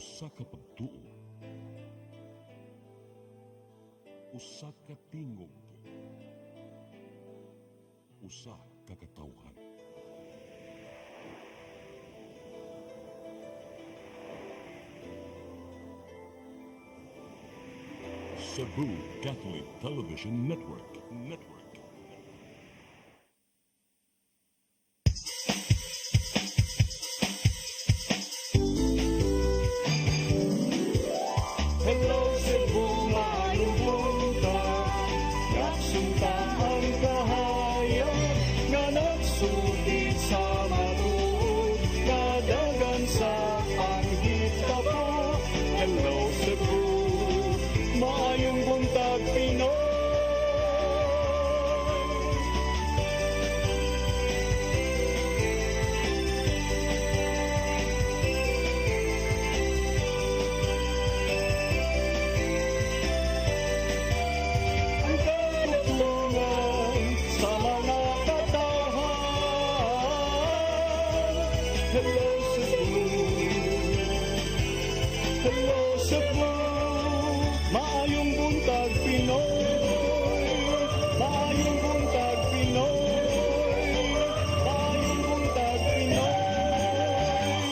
Usa ka pagtuo, usa ka tingog, usa ka katawhan. Cebu Catholic Television Network. Hello Cebu, malubunta, nagsuntaan kahayan, nga nagsulit sa matuod, nadagan sa anghit ka po. Hello Cebu, maayong buntag Pinoy. Ang katutulungan sa mga katawhan. Hello Cebu, hello Cebu, maayong buntag Pinoy, maayong buntag Pinoy, maayong buntag Pinoy.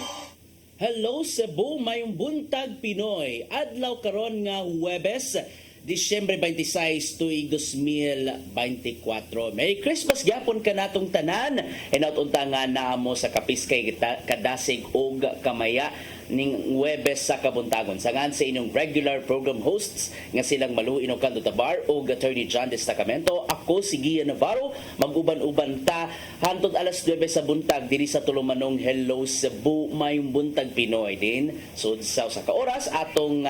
Hello Cebu, mayong buntag Pinoy. Adlaw karon nga Huwebes, Disyembre 26 tuig 2024. Merry Christmas gyapon ka natong tanan. Inaut-unta nga naamo sa kapiskay kadasig og kamaya ning Huwebes sa kabuntagon. Sangan sa inyong regular program hosts nga silang Malu Inocanto Tabar o Attorney John Destacamento. Ako si Gia Navarro. Mag-uban-uban ta hantod alas 9 sa buntag diri sa tulumanong Hello Cebu, mayong buntag Pinoy din. So sa ka oras atong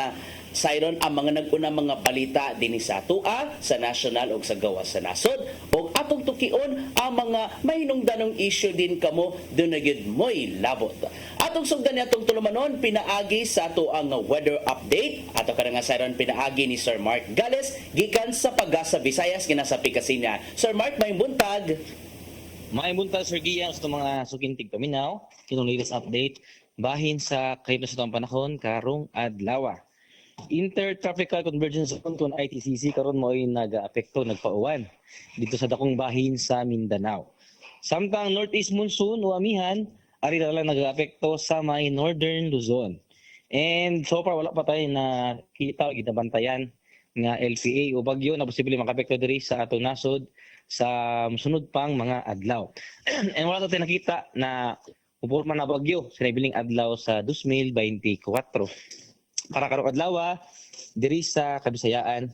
sayron ang mga nag-una mga balita dinhi sa atua sa national ug sa gawas sa nasod ug atong tukion ang mga mahinungdanong issue din kamo dunay gyud moy labot. Atong sugdan atong tulumanon pinaagi sa ato ang weather update. Ato kada nga sayron pinaagi ni Sir Mark Gales gikan sa Pagasa Visayas kinasapi kasinya. Sir Mark, may buntag. May buntag Sir Gia sa mga sukintig paminaw. Kinong latest update bahin sa kahit na sa itong panahon karong adlaw. Intertropical Convergence Zone kung ITCC karon mo ay nag-apekto, nagpauwan dito sa dakong bahin sa Mindanao. Samtang Northeast Monsoon o amihan, ari na lang nag-apekto sa may Northern Luzon. And so far wala pa tayo na kita ginabantayan nga LPA o bagyo na posible makapekto diri sa atong nasod sa sunod pang mga adlaw. And wala tayo nakita na uporma na bagyo sa nabiling adlaw sa 2024. Para karong adlaw diri sa Kabisayaan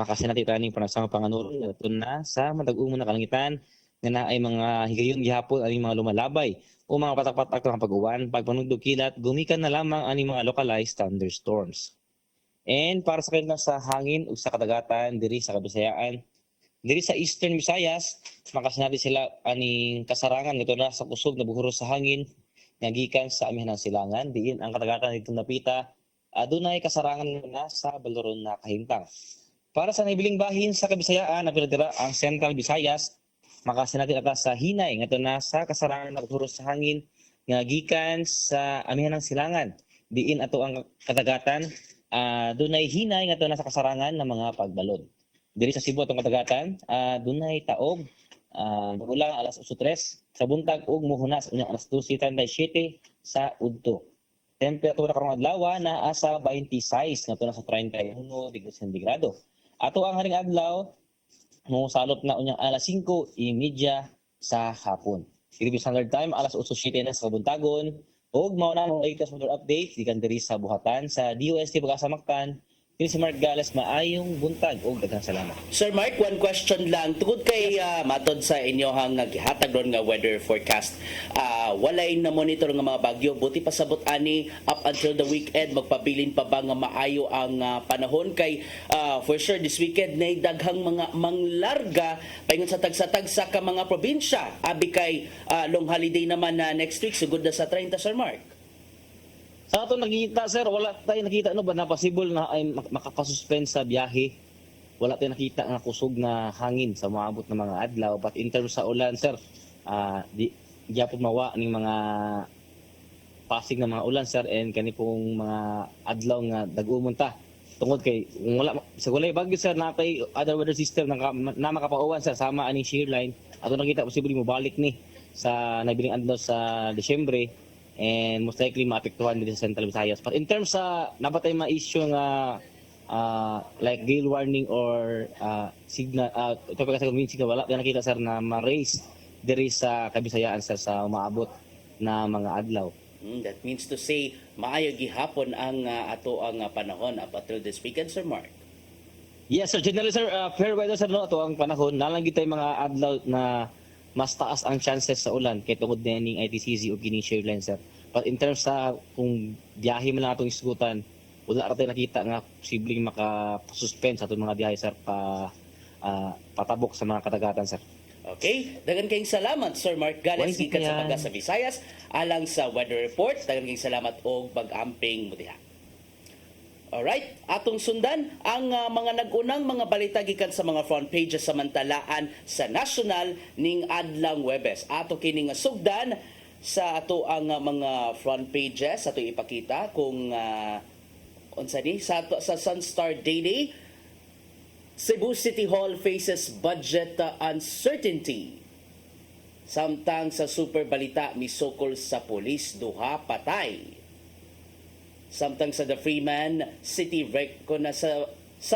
makasinatitaning panasama panganuron na sa matag-umo na kalangitan nga naay mga higayon gihapon ani mga lumalabay o mga patak-patak ng pag-uwan pagpanugdog kilat gumikan na lamang ani mga localized thunderstorms. And para sa kanila sa hangin ug sa kadagatan diri sa Kabisayaan diri sa Eastern Visayas makasinati sila aning kasarangan nito na sa kusog na buhuros sa hangin nga gikan sa amihan ng silangan diin ang kadagatan dito napita adunay kasarangan na sa baloron na kahimtang. Para sa nabiling bahin sa Kabisayaan, napilitira ang Central Visayas, makasinati ata sa hinay nga na sa kasarangan na buhuros sa hangin nga gikan sa amihan ng silangan. Diin ato ang kadagatan, dunay hinay nga na sa kasarangan ng mga pagbalod. Diri sa Cebu atong kadagatan, dunay taog, ulang alas 8:03 sa buntag ug muhunas unya alas 12:37 sa udto. Temperatura karong adlaw na asa 26 ngadto na sa 31 degrees sentigrado. Ato ang haring adlaw mo salot na unya alas 5:30 sa hapon. Philippine Standard Time alas 8:07 na sa buntagon ug mao na ang latest weather update gikan diri sa buhatan sa DOST Pagasa Mactan. Kini si Mark Gales, maayong buntag ug daghang salamat. Sir Mark, one question lang. Tungod kay matod sa inyohang gihatag ron nga weather forecast, walay na monitor nga mga bagyo. Buti pasabot ani up until the weekend, magpabilin pa ba nga maayo ang panahon? Kay for sure this weekend na daghang mga manglarga paingon sa tag-satag sa ka mga probinsya. Abi kay long holiday naman na next week, sugod na sa 30, Sir Mark. Sa ato nakita sir, wala tayo nakita ba na possible na ay makapasuspend sa biyahe. Wala tayo nakita nga kusog na hangin sa maabot ng mga adlaw. But in terms sa ulan sir, di gyapon mawa ning mga passing ng mga ulan sir and kani pong mga adlaw nga dag-umunta tungod kay wala sa walay bagyo sir na kay other weather system na makapauwan sir sama aning shear line ato nakita posible mo balik ni sa nabiling adlaw sa Disyembre and most likely maapektuhan dito sa Central Visayas. But in terms sa nabatay mga issue nga like gale warning or signal ito pa kasi convincing na wala na nakita sir na ma-raise diri sa Kabisayaan sir sa umaabot na mga adlaw. That means to say, maayo gihapon ang ato ang panahon up until this weekend, Sir Mark. Yes sir, generally sir, fair weather sir no ato ang panahon nalang gitay mga adlaw na mas taas ang chances sa ulan kay tungod na ning ITCZ o kining shear line sir. But in terms sa kung biyahe man lang atong isgutan, wala ra tayo nakita nga posibleng maka-suspend sa atong mga biyahe sir patabok sa mga kadagatan sir. Okay, dagan kayong salamat Sir Mark Gales gikan sa Pagasa sa Visayas alang sa weather report. Dagan kayong salamat og pag-amping mo diha. Alright, atong sundan ang mga nag-unang mga balita gikan sa mga front pages samantalaan sa national ning adlang Huwebes. Ato kini nga sugdan sa ato ang mga front pages ato ipakita kung unsa ni sa Sunstar Daily. Cebu City Hall faces budget uncertainty. Samtang sa super balita misukol sa pulis duha patay. Samtang sa The Freeman City kuna sa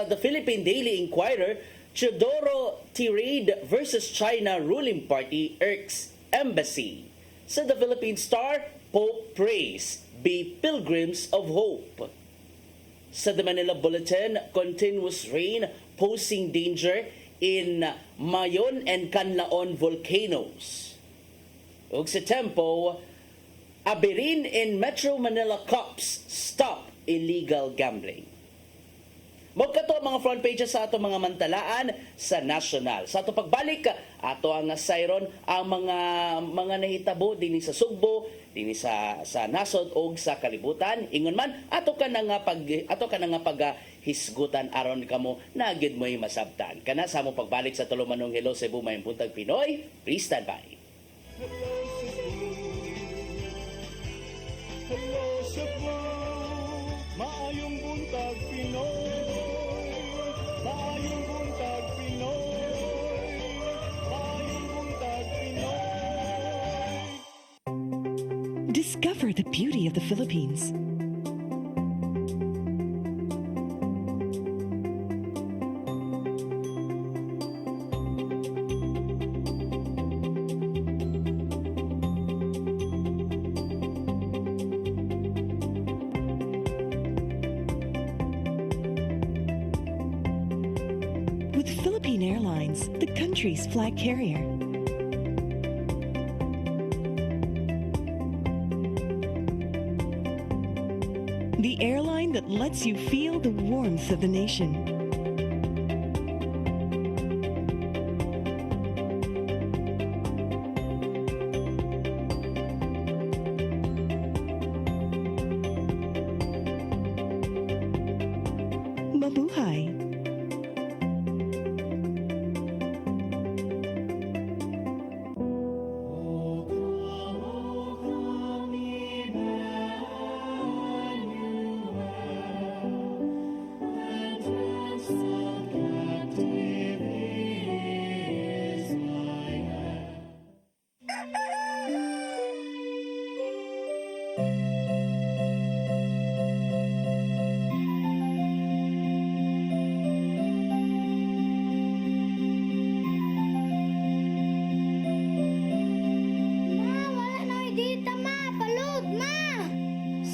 The Philippine Daily Inquirer, Teodoro tirade versus China ruling party irks embassy. Sa The Philippine Star, Pope prays be pilgrims of hope. Sa The Manila Bulletin, continuous rain posing danger in Mayon and Canlaon volcanoes. Ug sa Tempo, Abirin in Metro Manila Cops stop illegal gambling. Magkato ang mga front pages sa ato mga mantalaan sa national. Sa ato pagbalik, ato ang sayron ang mga nahitabo dinhi sa Sugbo, dinhi sa nasod og sa kalibutan. Ingon man ato ka na nga hisgutan aron kamo na gyud mo'y masabtan. Kana sa mo pagbalik sa Tulumanong Hello Cebu may buntag Pinoy. Please stand by. Hello Cebu, maayong buntag Pinoy, maayong buntag Pinoy, maayong buntag Pinoy. Discover the beauty of the Philippines. With Philippine Airlines, the country's flag carrier. The airline that lets you feel the warmth of the nation. Mabuhay!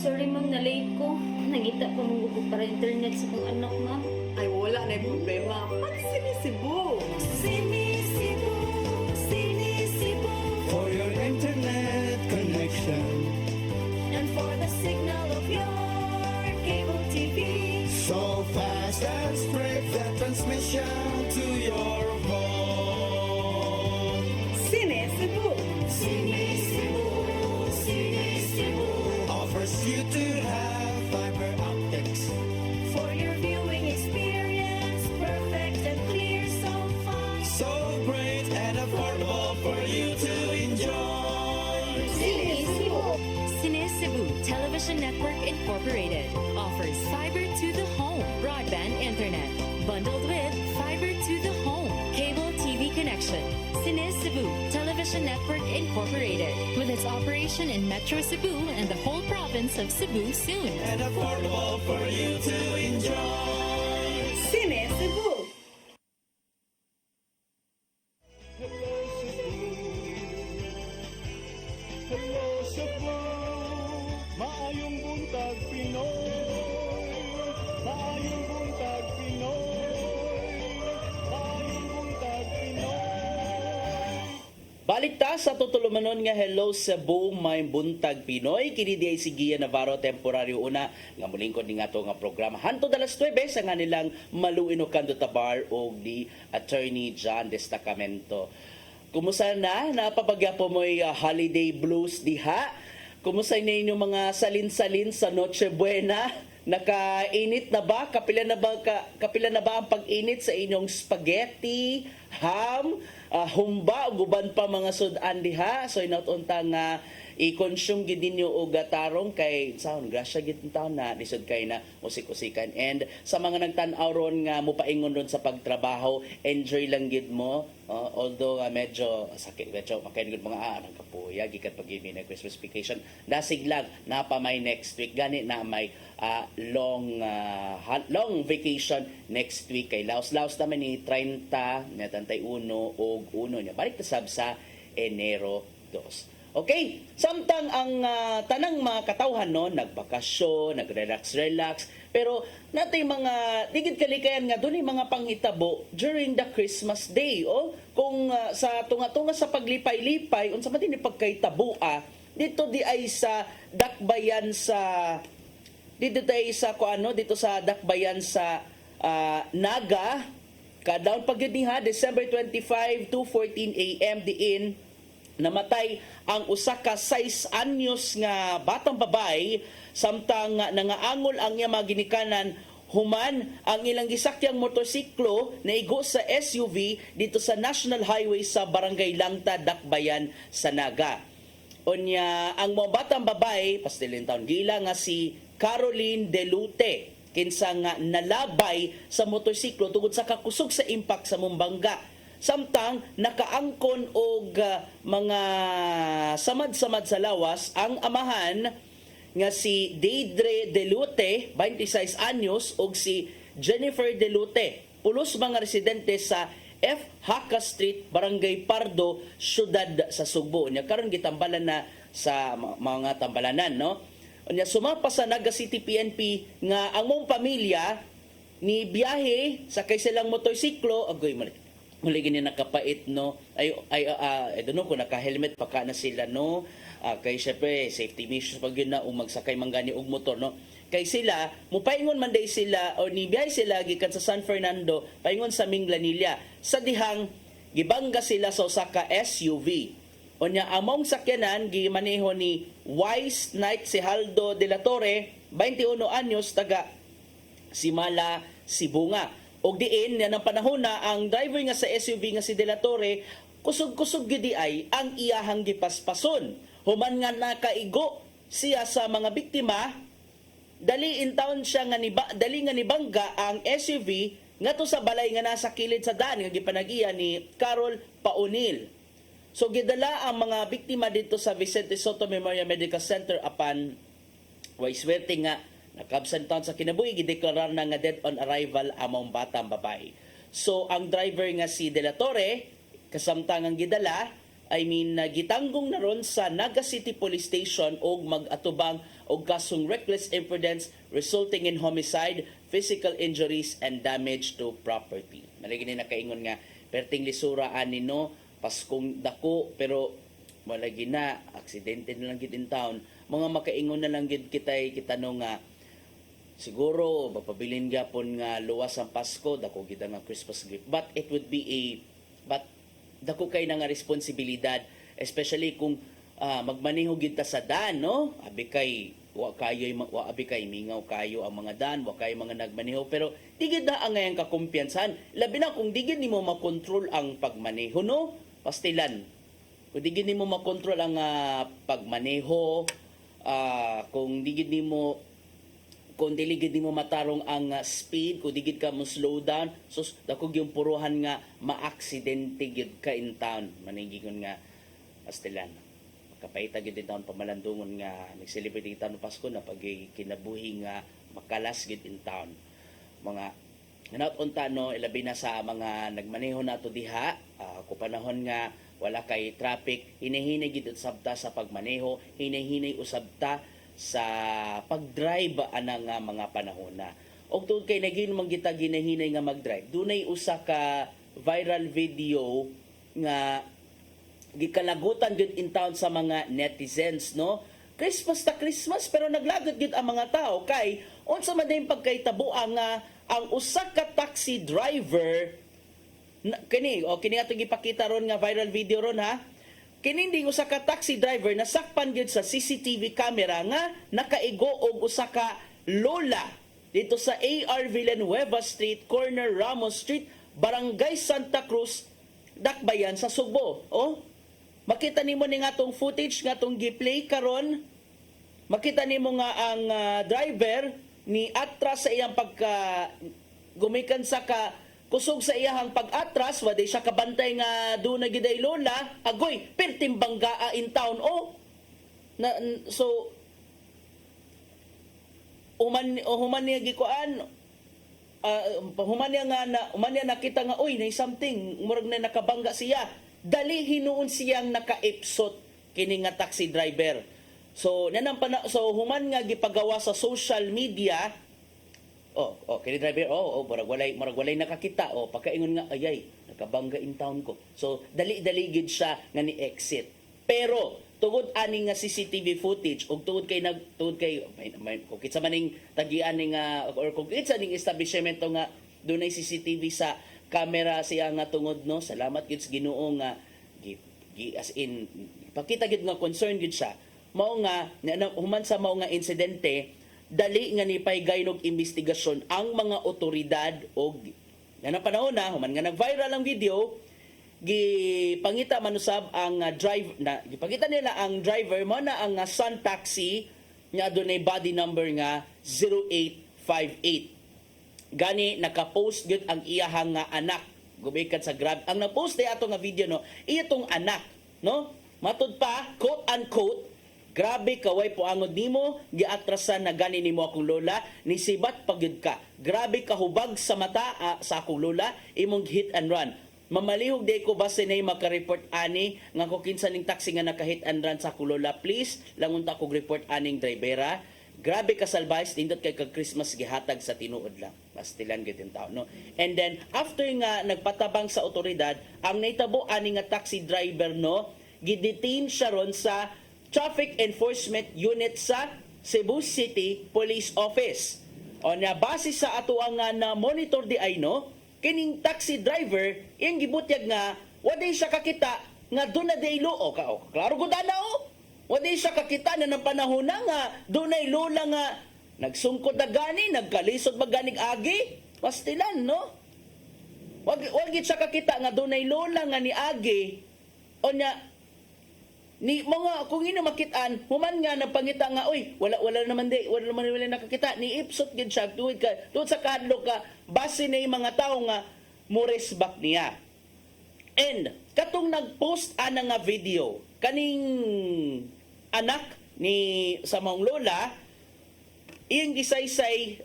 Sorry ma'am, na-late ko. Nangita pa mong gusto para internet sa kong anak ma'am. Ay, wala na yung problema. Pag-sinisibo. Sinisibo, sinisibo, For your internet connection, and for the signal of your cable TV. so fast and straight the transmission to your phone. Sinisibo. Sinisibo, sinisibo, Offers you to have fiber optics. for your viewing experience, perfect and clear, so fine. So great and affordable for you to enjoy. Sinisibo, Sinisibu. Television Network Incorporated offers fiber to the home broadband internet bundled with fiber to the home cable TV connection. Cine Cebu Television Network Incorporated with its operation in Metro Cebu and the whole province of Cebu soon. and affordable for you to enjoy. Sine Cebu. Hello Cebu, maayong buntag Pinoy, maayong buntag Pinoy, maayong buntag Pinoy. Balik ta sa tutulumanon nga Hello Cebu, may buntag Pinoy. Kini di ay si Gia Navarro, temporaryo una nga mulingkod ni nga to nga programa. Hanto dalas 9 sa nga nilang Maluino Cando Tabar o di Attorney John Destacamento. Kumusta na? Napapagyapo mo'y holiday blues diha? Kumusta na inyong mga salin-salin sa Noche Buena? Nakainit na ba? Kapila na ba ang pag-init sa inyong spaghetti, ham, humba, guban pa mga sudan diha? So inautunta nga i-consume gid ninyo og tarong kay sound grasya gid taon na lisod kay na usik-usikan. And sa mga nagtan-aw ron nga mopaingon ron sa pagtrabaho, enjoy lang gid mo. Although medyo sakit, medyo makain gid mga anang kapuya gikan pag-ibig na Christmas vacation. Dasig lang napamay next week gani na may long vacation next week kay laos naman ni 30 na 31 og 1 niya. Balik ta sab sa Enero 2. Okay, samtang ang tanang mga katawhan no, nagbakasyon, nagrelax, pero natay mga digid kalikayan nga doon mga panghitabo during the Christmas day. Kung sa tunga-tunga sa paglipay-lipay, unsa man din pagkahitabo dito di ay sa dakbayan sa dito sa dakbayan sa Naga, kadaon pagdiha December 25 to 14 AM diin namatay ang usa ka 6 anyos nga batang babay samtang nangaangol ang iya mga ginikanan human ang ilang gisakyang motorsiklo na igo sa SUV dito sa National Highway sa Barangay Langta, Dakbayan sa Naga. Unya ang mga batang babay pastilin taon gila nga si Caroline Delute kinsa nga nalabay sa motorsiklo tungod sa kakusog sa impact sa Mumbanga. Samtang nakaangkon og mga samad-samad sa lawas ang amahan nga si Deidre Delute, 26 anyos, og si Jennifer Delute, pulos mga residente sa F. Haka Street, Barangay Pardo, Syudad sa Sugbo. Nya karon gitambalan na sa mga tambalanan, no? Nya sumapa sa Naga City PNP nga ang mong pamilya ni biyahe sakay silang motorsiklo agoy muli gini nakapait no I don't know kung naka-helmet pa ka na sila no kay syempre safety measures pag yun na magsakay manggani og motor no kay sila mupaingon man day sila o ni biyahe sila gikan sa San Fernando paingon sa Minglanilla sa dihang gibangga sila sa usa ka SUV unya among sakyanan gimaneho ni Wise Knight si Haldo de la Torre 21 anyos taga Simala, Sibunga. Og diin na ng panahon na ang driver nga sa SUV nga si De La Torre kusog-kusog gidi ay ang iyahang gipaspason. Human nga nakaigo siya sa mga biktima, dali in town siya nga dali nga nibangga ang SUV ngadto sa balay nga nasa kilid sa daan nga gipanagiya ni Carol Paunil. So gidala ang mga biktima dito sa Vicente Soto Memorial Medical Center apan waiswerte nga nakabsan taon sa kinabuhi, gideklarar na nga dead on arrival among batang babae. So, ang driver nga si De La Torre, kasamtangang gidala, gitanggong na ron sa Naga City Police Station og mag-atubang og kasong reckless imprudence resulting in homicide, physical injuries, and damage to property. Malagi na nakaingon nga, perting lisura ani no, paskong dako, pero malagi na, aksidente na lang gid in town. Mga makaingon na lang gid kita no nga, siguro mapabilin gyapon nga luwas ang Pasko dako kita nga Christmas gift but it would be dako kay nga responsibilidad especially kung magmaneho gid ta sa daan no abi kay mingaw kayo ang mga daan wa kay mga nagmaneho pero digid na ang ngayang kakumpiyansahan labi na kung digid nimo makontrol ang pagmaneho no pastilan kung digid nimo makontrol ang pagmaneho kung digid nimo kung diligid nimo matarong ang speed, kung digid ka mo slow down, sus dako yung puruhan nga maaksidente gyud ka in town. Manigigon nga astilan. Kapaita gyud in town pamalandungon nga nag-celebrate in town Pasko na pag kinabuhi nga makalas gyud in town. Mga hinaut unta no ilabi na sa mga nagmaneho nato diha, kung panahon nga wala kay traffic, hinahinay gyud usabta sa pagmaneho, hinahinay usabta sa pag-drive anang mga panahon na. Og tungod kay naging manggita ginahinay nga mag-drive, dunay usa ka viral video nga gikalagutan gyud in town sa mga netizens, no? Christmas ta Christmas pero naglagot gyud ang mga tao kay unsa man din pagkahitabo ang usa ka taxi driver kini atong gipakita ron nga viral video ron ha. Kining ding usa ka taxi driver nasakpan gyud sa CCTV camera nga nakaigo og usa ka lola dito sa AR Villanueva Street, corner Ramos Street, Barangay Santa Cruz, Dakbayan sa Sugbo. Oh, makita nimo ni nga tong footage nga tong gi-play karon. Makita nimo nga ang driver ni atras sa iyang pagka gumikan sa ka kusog sa iyahang pag-atras, waday siya kabantay nga doon na giday lola, agoy, pertimbang gaa in town, so, human niya gikuan, human niya nakita nga, uy, na something, murag na nakabangga siya, dali hinuon siyang nakaipsot kini nga taxi driver. So, so human nga gipagawa sa social media, kini driver, murag walay nakakita, pagkaingon nga, ayay, nakabangga in town ko. So, dali-dali gid siya nga ni exit. Pero, tungod ani nga CCTV footage, og tungod kay kung kitsa maning tagian ning or kung kitsa ning establishment nga dunay CCTV sa camera siya nga tungod, no, salamat gid sa Ginoo nga as in pakita gid nga concern gid siya. Mao nga human sa mao nga insidente, dali nga ni paygaynog investigasyon ang mga otoridad og na panahon na human nga nag-viral ang video, gipangita man usab ang gipangita nila ang driver mo na ang Sun Taxi nga adunay body number nga 0858. Gani naka-post gyud ang iyahang nga anak gumikan sa Grab. Ang na-post day ato nga video, no, iyatong anak, no, matud pa quote unquote, grabe kaway puangod nimo, giatrasan na gani nimo akong lola, nisibat pagyud ka. Grabe kahubag sa mata sa akong lola, imong hit and run. Mamalihog day ko base nay maka-report ani nga ko kinsa ning taxi nga naka-hit and run sa akong lola. Please, langon ta kog report aning drivera. Grabe ka salbahis, nindot kay kag Christmas gihatag sa tinuod lang. Pastilan gyud yung tao, no. And then after nga nagpatabang sa otoridad, ang naitabo ani nga taxi driver, no, gidetain siya ron sa Traffic Enforcement Unit sa Cebu City Police Office. O na base sa ato ang na monitor di ay, no, kining taxi driver iyang gibutyag nga waday siya kakita nga doon na day loo klaro gud ana waday siya kakita na ng panahon na nga dunay lola nga nagsungkod na gani, nagkalisod maganig agi, pastilan, no. Wag gid siya kakita nga dunay lola nga ni agi o nya ni mga kung ino makitaan human nga napangita nga oy wala naman nakakita ni ipsot gid siya tuwid sa kahadlok ka base na yung mga tao nga moresbak niya. And katong nagpost ana nga video kaning anak ni sa maong lola, iyang gisaysay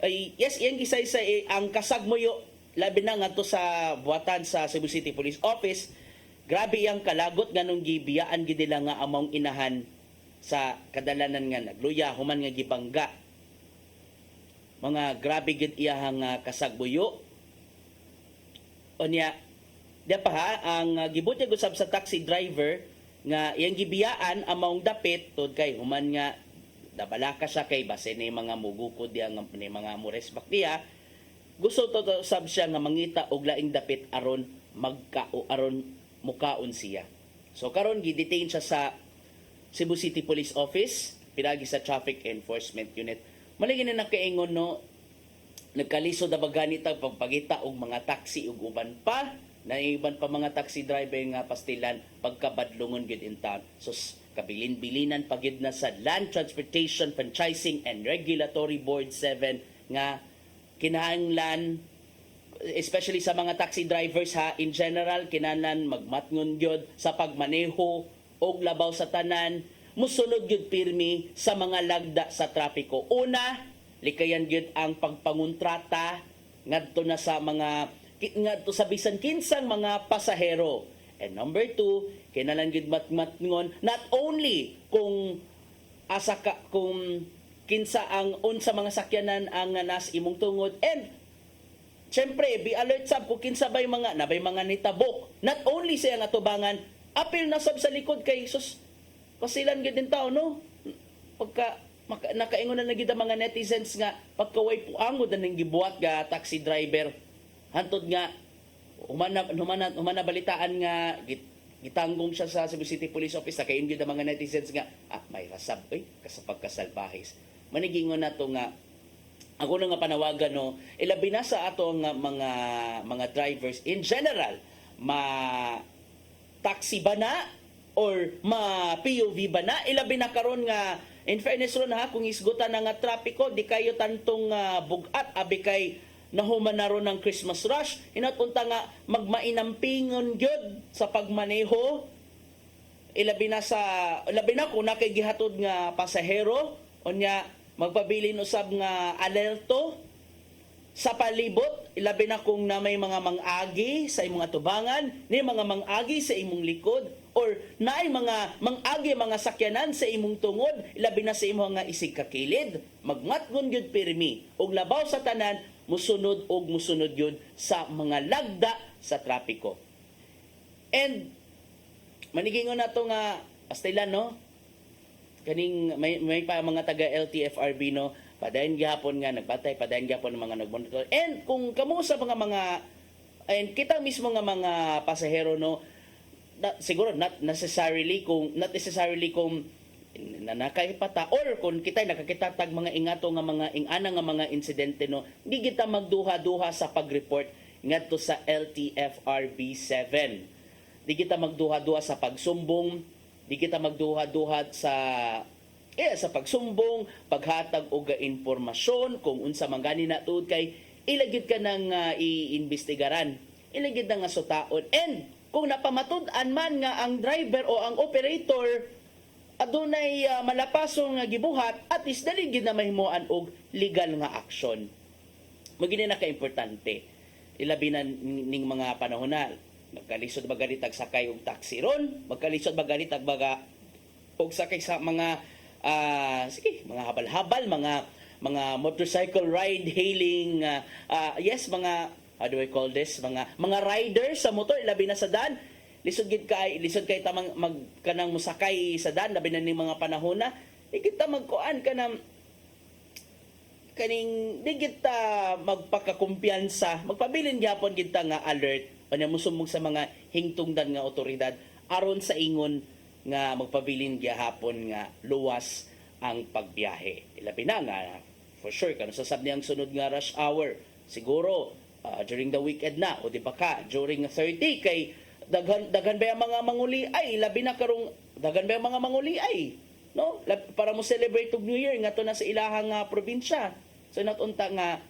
ang kasagmuyo labi na ngadto sa buhatan sa Cebu City Police Office. Grabe yang kalagot nga nung gibiyaan gid nila nga among inahan sa kadalanan nga nagluya human nga gibangga. Mga grabe gid iyahang kasagbuyo. Unya di pa ha ang gibutyag usab sa taxi driver nga iyang gibiyaan among dapit tud kay human nga dabalaka siya kay base ni mga mugukod diya nga ni mga moresbak diya. Gusto to usab siya nga mangita og laing dapit aron aron mukaon siya. So karon gidetain siya sa Cebu City Police Office, pinagi sa Traffic Enforcement Unit. Maligi na nakaingon, no, nagkalisod na ba ganita pagpagita og mga taxi ug uban pa na iban pa mga taxi driver nga pastilan pagkabadlungon gid in town. So kabilin-bilinan pagid na sa Land Transportation Franchising and Regulatory Board 7 nga kinahanglan, especially sa mga taxi drivers ha, in general kinahanglan magmatngon gyud sa pagmaneho og labaw sa tanan, musunod gyud pirmi sa mga lagda sa trapiko. Una, likayan gyud ang pagpangontrata ngadto na sa mga ngadto sa bisan kinsang mga pasahero. And number 2, kinahanglan gyud matngon not only kung asa ka, kung kinsa ang unsa mga sakyanan ang nas imong tungod, and syempre be alert sab kung kinsa bay mga nabay mga nitabok, not only sa nga tubangan, apil na sab sa likod kay sus pasilan gid din tao, no? Pagka nakaingon na gid ang mga netizens nga pagkaway puangod na ning gibuhat ga taxi driver, hantod nga humana balitaan nga gitanggong siya sa Cebu City Police Office, kay gid ang mga netizens nga may rasab sa pagkasalbahis. Manigingon na to nga ako na nga panawagan, no, ilabi na sa ato nga mga drivers in general, taxi ba na or POV ba na, ilabi na karon nga in fairness ron ha, kung isgutan na nga trapiko, di kayo tantong bugat, abi kay nahuman na ron ng Christmas rush, inatunta nga magmainampingon gyud sa pagmaneho, ilabi na kung nakigihatod nga pasahero, unya magpabilin usab nga alerto sa palibot, ilabi na kung na may mga mangagi sa imong atubangan, ni mga mangagi sa imong likod, or naay mga mangagi mga sakyanan sa imong tungod, ilabi na sa imong nga isig kakilid, magmatgon gyud pirmi og labaw sa tanan, musunod yun sa mga lagda sa trapiko. And manigingon na to nga pastilan, no, kaning may pa mga taga LTFRB, no, padayon gyapon nga nagbatay, padayon gyapon ng mga nagmonitor. And kung kamo sa mga and kita mismo nga mga pasahero, no, siguro not necessarily kung nanakaypata or kung kita'y nakakita tag mga ingato nga mga ingana nga mga insidente, no, di kita magduha-duha sa pag-report ngadto sa LTFRB 7. Di kita magduha-duha sa pagsumbong, di kita magduha-duha sa pagsumbong, paghatag og impormasyon kung unsa man gani na tuod kay ilagid ka nang iimbestigaran, ilagid na nga sutaon. And kung napamatud-an man nga ang driver o ang operator adunay malapasong nga gibuhat, at least dali gid na mahimuan og legal nga aksyon. Magini na ka-importante. Ilabi na ning mga panahon na magkalisod bagalitag sakay og taxi ron, magkalisod bagalitag og sakay sa mga mga habal-habal, mga motorcycle ride hailing, mga how do I call this, mga riders sa motor, ilabi na sa daan, lisod kay tamang kanang musakay sa daan, labi na ning mga panahon na kita magkuan kanang kaning di kita magpakakumpiyansa, magpabilin gyapon kita nga alert unya musumog sa mga hingtungdan nga otoridad aron sa ingon nga magpabilin gyapon nga luwas ang pagbiyahe. Ilabi na nga for sure kano sasab niyang sunod nga rush hour, siguro during the weekend na, o di ba ka during 30 kay daghan ba ang mga manguli ay labi na karong daghan ba ang mga manguli ay, no, para mo celebrate og New Year ngadto na sa ilahang probinsya. So natunta nga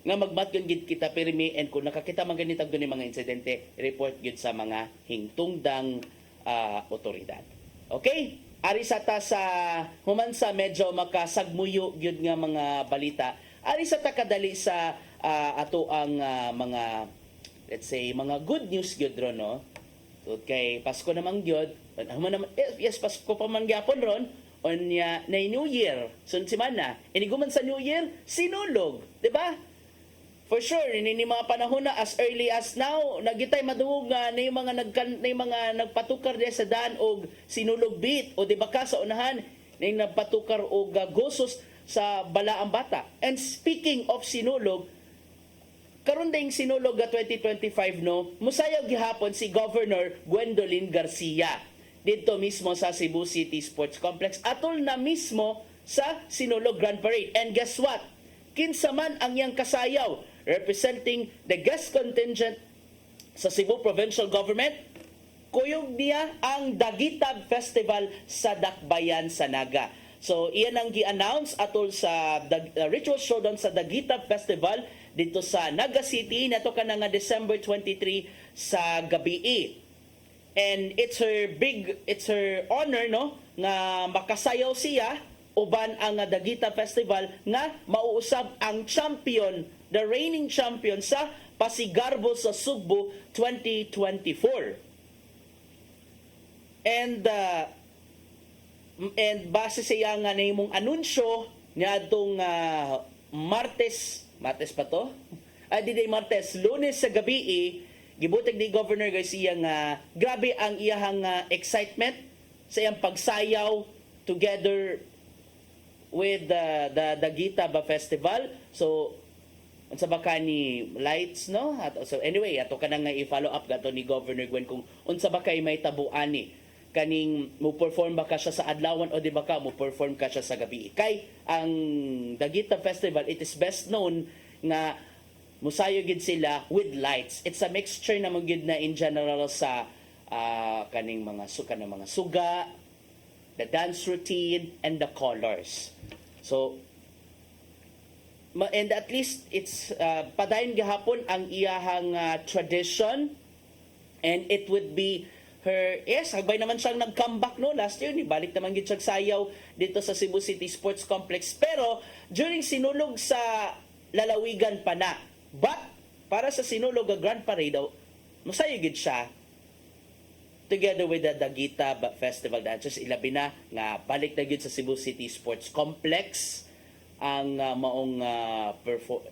magmatgon gid kita pirmi, and kung nakakita man ganitag ni mga insidente, report gid sa mga hingtungdang otoridad. Okay? Ari sa ta sa humansa medyo makasagmuyo gyud nga mga balita. Ari sa ta kadali sa ato ang mga, let's say, mga good news gyud ron, no? So kay Pasko namang gyud, yes, Pasko pa man gyapon ron, onya na New Year, sunod semana. Iniguman sa New Year, sinulog, di ba? For sure, ni mga panahon na as early as now, nagitay madungog nga na yung mga nagpatukar diya sa daan og sinulog bit, o di ba ka sa unahan, na yung nagpatukar og gosos sa balaang bata. And speaking of sinulog, karon ding sinulog ga 2025, no, musayog gihapon si Governor Gwendolyn Garcia dito mismo sa Cebu City Sports Complex, atol na mismo sa sinulog Grand Parade. And guess what? Kinsa man ang iyang kasayaw representing the guest contingent sa Cebu Provincial Government, kuyog niya ang Dagitab Festival sa Dakbayan sa Naga. So, iyan ang gi-announce atol sa ritual showdown sa Dagitab Festival dito sa Naga City nato ka nga December 23 sa gabi. And it's her honor no nga makasayaw siya uban ang Dagitab Festival nga mauusab ang champion, the reigning champion sa Pasigarbo sa Sugbo 2024. And base sa iya nga nimong anunsyo niya itong Martes pa to? Martes, Lunes sa gabi, gibutag ni Governor Garcia nga grabe ang iyahang excitement sa iyang pagsayaw together with the Dagitab Festival. So, unsa ba ka ni lights, no? So anyway, ato ka na nga i-follow up gato ni Governor Gwen kung unsa ba kay may tabuan ni kaning mo-perform ba ka siya sa adlawan o di ba ka mo-perform ka siya sa gabi. Kay ang Dagitab Festival, it is best known nga musayo gid sila with lights. It's a mixture na gid na in general sa kaning mga suga, the dance routine, and the colors. So, and at least it's padayon gihapon ang iyahang tradition, and it would be her, yes, hagbay naman siyang nag-comeback no last year, ni balik naman gid siyang sayaw dito sa Cebu City Sports Complex, pero during sinulog sa lalawigan pa na. But para sa sinulog nga Grand Parade daw, masayo gid siya together with the Dagitab Festival dancers. Ilabi na nga balik na gid sa Cebu City Sports Complex ang maong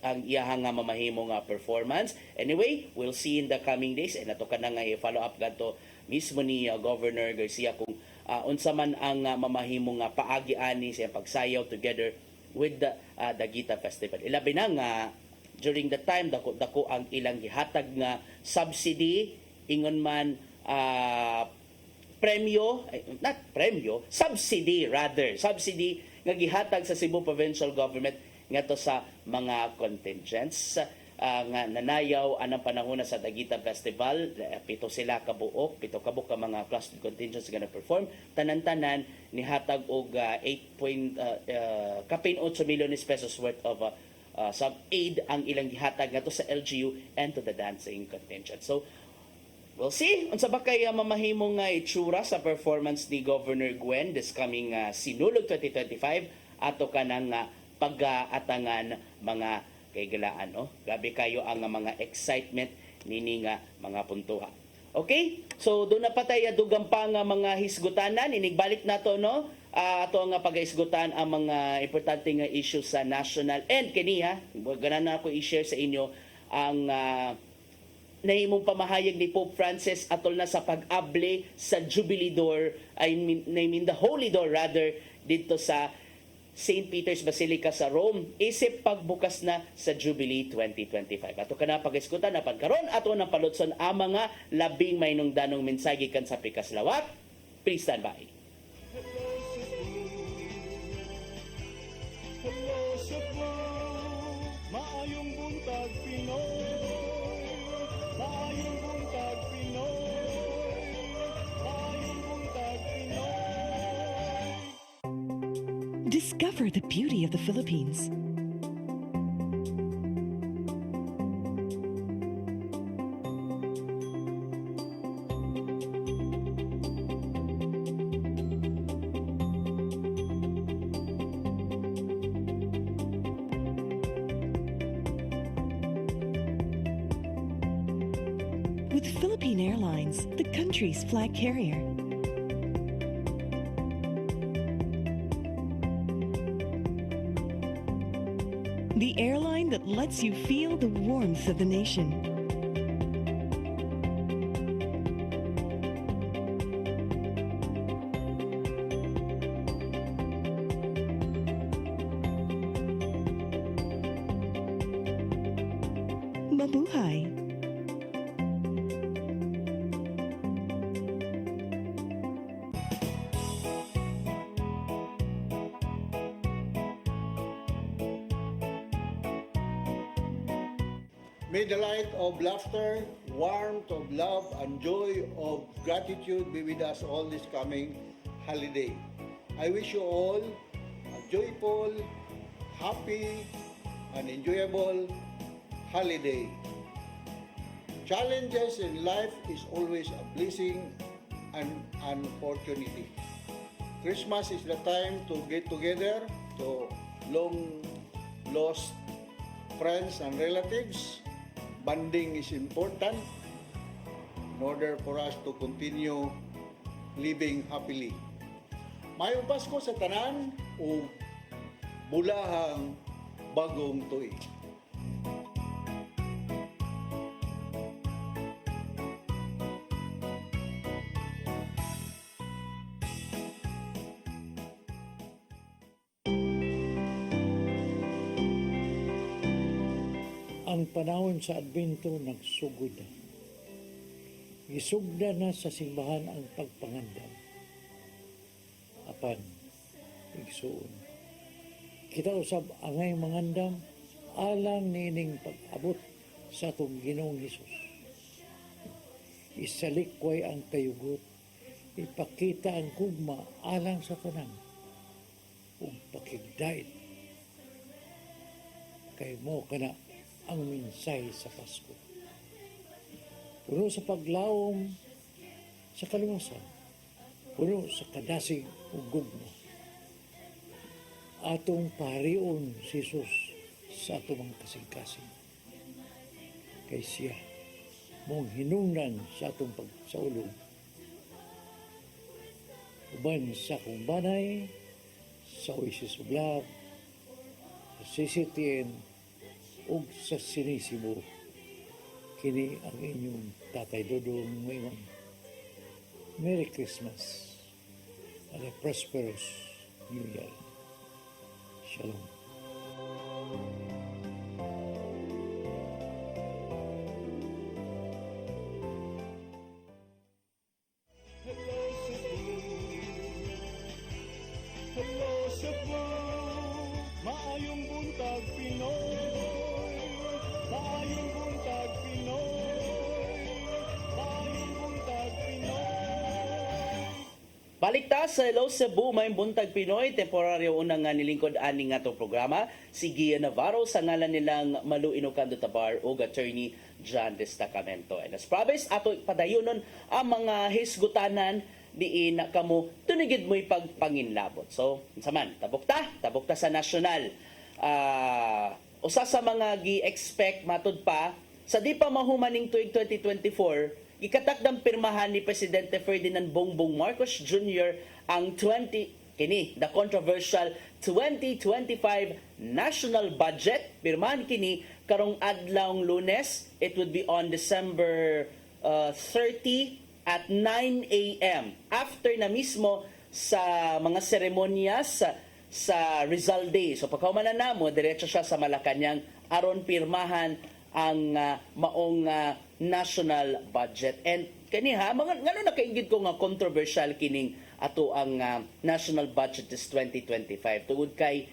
ang iyahang mamahimong performance. Anyway, we'll see in the coming days, and ato ka na nga i-follow up gadto mismo ni Governor Garcia kung unsa man ang mamahimong paagi ani sa pagsayaw together with the Dagitab Festival. Ilabi na nga during the time dako ang ilang gihatag nga subsidy, ingon man subsidy nga gihatag sa Cebu Provincial Government ngadto sa mga contingents nga nanayaw anang panahon sa Dagitab Festival. Pito kabuok ka mga cluster contingents nga na-perform. Tanan-tanan nihatag og 8 milyones pesos worth of some aid ang ilang gihatag ngadto sa LGU and to the dancing contingent. So, we'll see unsa ba kay mamahimong itsura sa performance ni Governor Gwen this coming Sinulog 2025 ato kanang pag-aatangan mga kaigalaan, no? Grabe kayo ang mga excitement nini nga mga puntuha. Okay? So doon na patay dugang pa nga mga hisgutanan, inigbalik nato no. Ato nga pag-isgutan ang mga importante nga issues sa national and kaniya, ganan na ako i-share sa inyo ang nahimong pamahayag ni Pope Francis atol na sa pag-able sa Jubilee Door, I mean the Holy Door rather, dito sa St. Peter's Basilica sa Rome, isip pagbukas na sa Jubilee 2025. Ato ka na pag-iskutan na pagkaroon, ato ng palutson ang mga labing maynungdanong mensahe kan sa Pikas Lawak. Please stand by. Hello Cebu, maayong buntag Pinoy, maayong buntag Pinoy, maayong buntag Pinoy. Discover the beauty of the Philippines. With Philippine Airlines, the country's flag carrier. The airline that lets you feel the warmth of the nation. Mabuhay! May the light of laughter warmth of love and joy of gratitude be with us all this coming holiday. I wish you all a joyful, happy, and enjoyable holiday. Challenges in life is always a blessing and an opportunity. Christmas is the time to get together, to long lost friends and relatives. Bonding is important in order for us to continue living happily. Mayong Pasko sa tanan o bulahang bagong tuig. Ang panahon sa Adbento nagsugod na. Isugda na sa simbahan ang pagpangandam. Apan, igsuon. Kita usab angay mangandam, alang nining pag-abot sa atong Ginoong Hesus. Isalikway ang kayugot, ipakita ang kugma alang sa tanan, ug pakigdait. Kay mo kana ang mensahe sa Pasko. Puno sa paglawom sa kaluwasan, puno sa kadasig ug gugma. Atong parion si Jesus sa atong mga kasing-kasing. Kay siya mong hinungdan sa atong pagsaulog. Uban sa kong banay, sa Oasis of Love, sa CCTN, ug sa sinisibo. Kini ang inyong Tatay Dodong Maymang. Merry Christmas and a prosperous New Year. Shalom. Hello Cebu, maayong buntag Pinoy. Maayong buntag Pinoy. Maayong buntag Pinoy. Balik ta sa Hello Cebu, may buntag Pinoy, temporaryo unang nga nilingkod ani nga itong programa, si Gia Navarro sa ngalan nilang Malu Inocando Tabar o attorney John Destacamento. And as promised, ato padayonon ang mga hisgutanan diin kamo tunigid mo'y pagpanginlabot. So, saman, tabok ta sa nasyonal. Usa sa mga gi-expect matud pa, sa di pa mahumaning tuig 2024, ikatakdang pirmahan ni Presidente Ferdinand Bongbong Marcos Jr. ang the controversial 2025 national budget. Pirmahan kini karong adlawng Lunes. It would be on December 30 at 9 a.m. After na mismo sa mga seremonyas sa Rizal Day. So pagkaumanan na mo, diretso siya sa Malacanang aron pirmahan ang maong national budget. And kaniha, ngano nakaingid ko nga controversial kining ato ang national budget this 2025. Tungod kay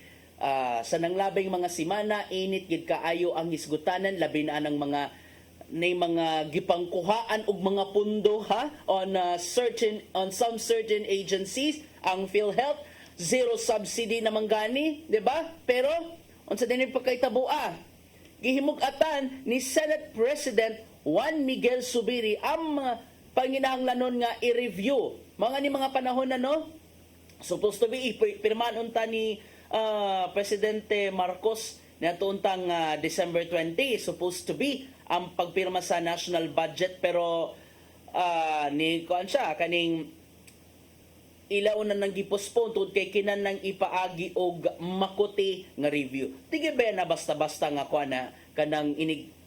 sa nanglabing mga simana, init gid kaayo ang isgutanan, labi na ng mga gipangkuhaan og mga pundo on some certain agencies. Ang PhilHealth zero subsidy naman gani, di ba? Pero unsa dinhi pagkaitabua, gihimug-atan ni Senate President Juan Miguel Zubiri ang mga panginahanglanon nga i-review mga ni mga panahon na supposed to be pirmaan unta ni Presidente Marcos na tuntang December 20 supposed to be ang pagpirma sa national budget, pero ni kuan siya kaning ilaw na nang gipospone tungod kay kinan nang ipaagi og makuti nga review. Tige ba na basta-basta nga kuan na kanang inig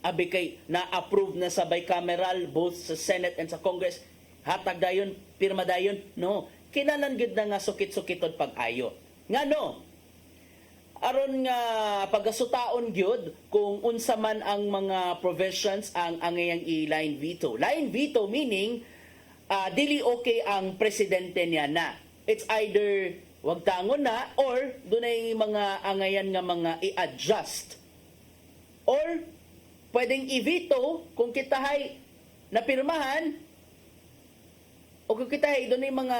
abi kay na-approve na sa bicameral both sa Senate and sa Congress, hatag dayon, pirma dayon? No. Kinahanglan gid na nga sukit-sukiton pag-ayo. Ngano? Aron nga pagasutaon gyud kung unsa man ang mga provisions ang angayang i-line veto. Line veto meaning dili okay ang presidente niya na. It's either wag tangon na or dunay mga angayan nga mga i-adjust or pwedeng i-veto kung kitahay napirmahan o kung kitahay doon yung mga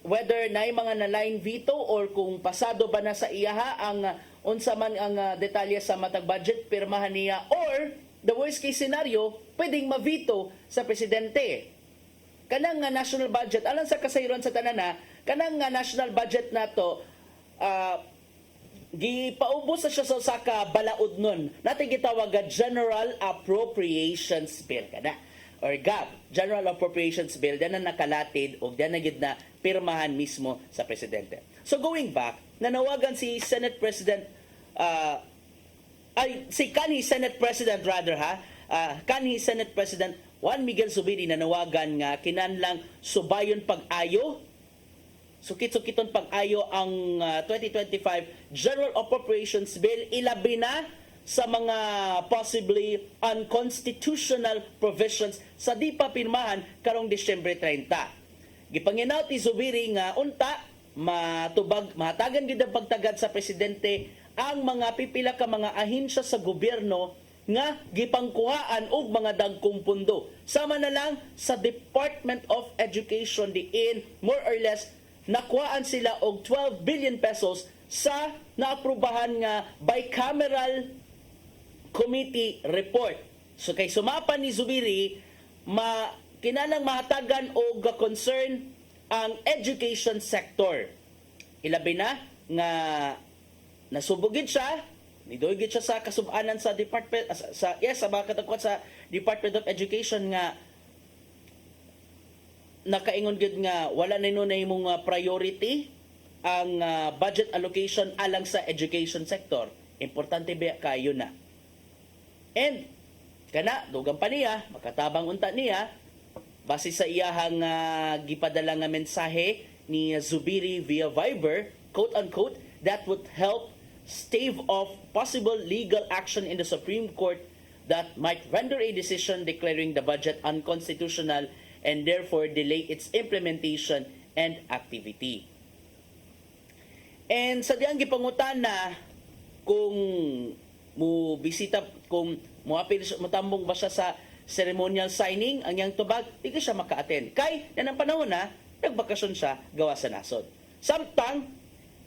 whether na yung mga na-line veto or kung pasado ba na sa iyaha ang unsa man ang detalye sa matag budget pirmahan niya, or the worst case scenario pwedeng ma-veto sa presidente. Kanang nga national budget, alang sa kasayron sa tanana, kanang nga national budget nato, gipaubos na siya sa ka balaod nun. Natin gitawag nga General Appropriations Bill kada, or GAB, General Appropriations Bill, dan na nakalatid o dan na gid na pirmahan mismo sa presidente. So going back, nanawagan si Senate President kanhi Senate President kanhi Senate President Juan Miguel Zubiri nanawagan nga kinahanglang subayon pag-ayo, sukit-sukiton pag-ayo ang 2025 General Appropriations Bill, ilabi na sa mga possibly unconstitutional provisions sa di pa pirmahan karong Disyembre 30. Gipanginaw ti Zubiri nga unta mahatagan gid ang pagtagad sa presidente ang mga pipila ka mga ahensya sa gobyerno nga gipangkuhaan og mga dagkong pundo. Sama na lang sa Department of Education diin more or less nakuhaan sila og 12 billion pesos sa naaprubahan nga bicameral committee report. So kay sumapan ni Zubiri, kinahanglang mahatagan og concern ang education sector. Ilabi na nga nasubugid siya, nidoygid siya sa kasub-anan sa department sa mga katagwat sa Department of Education nga nakaingon gid nga wala na nun na imong priority ang budget allocation alang sa education sector. Importante ba kayo na? And kana dugang pa niya, makatabang unta niya base sa iyahang gipadala nga mensahe ni Zubiri via Viber, quote unquote, that would help stave off possible legal action in the Supreme Court that might render a decision declaring the budget unconstitutional and therefore delay its implementation and activity. And sa diyang gipangutan na kung kung matambong ba siya sa ceremonial signing, ang yang tubag, di ka siya maka-attend. Kay, yan ang panahon na, nagbakasyon siya gawa sa nasod. Samtang,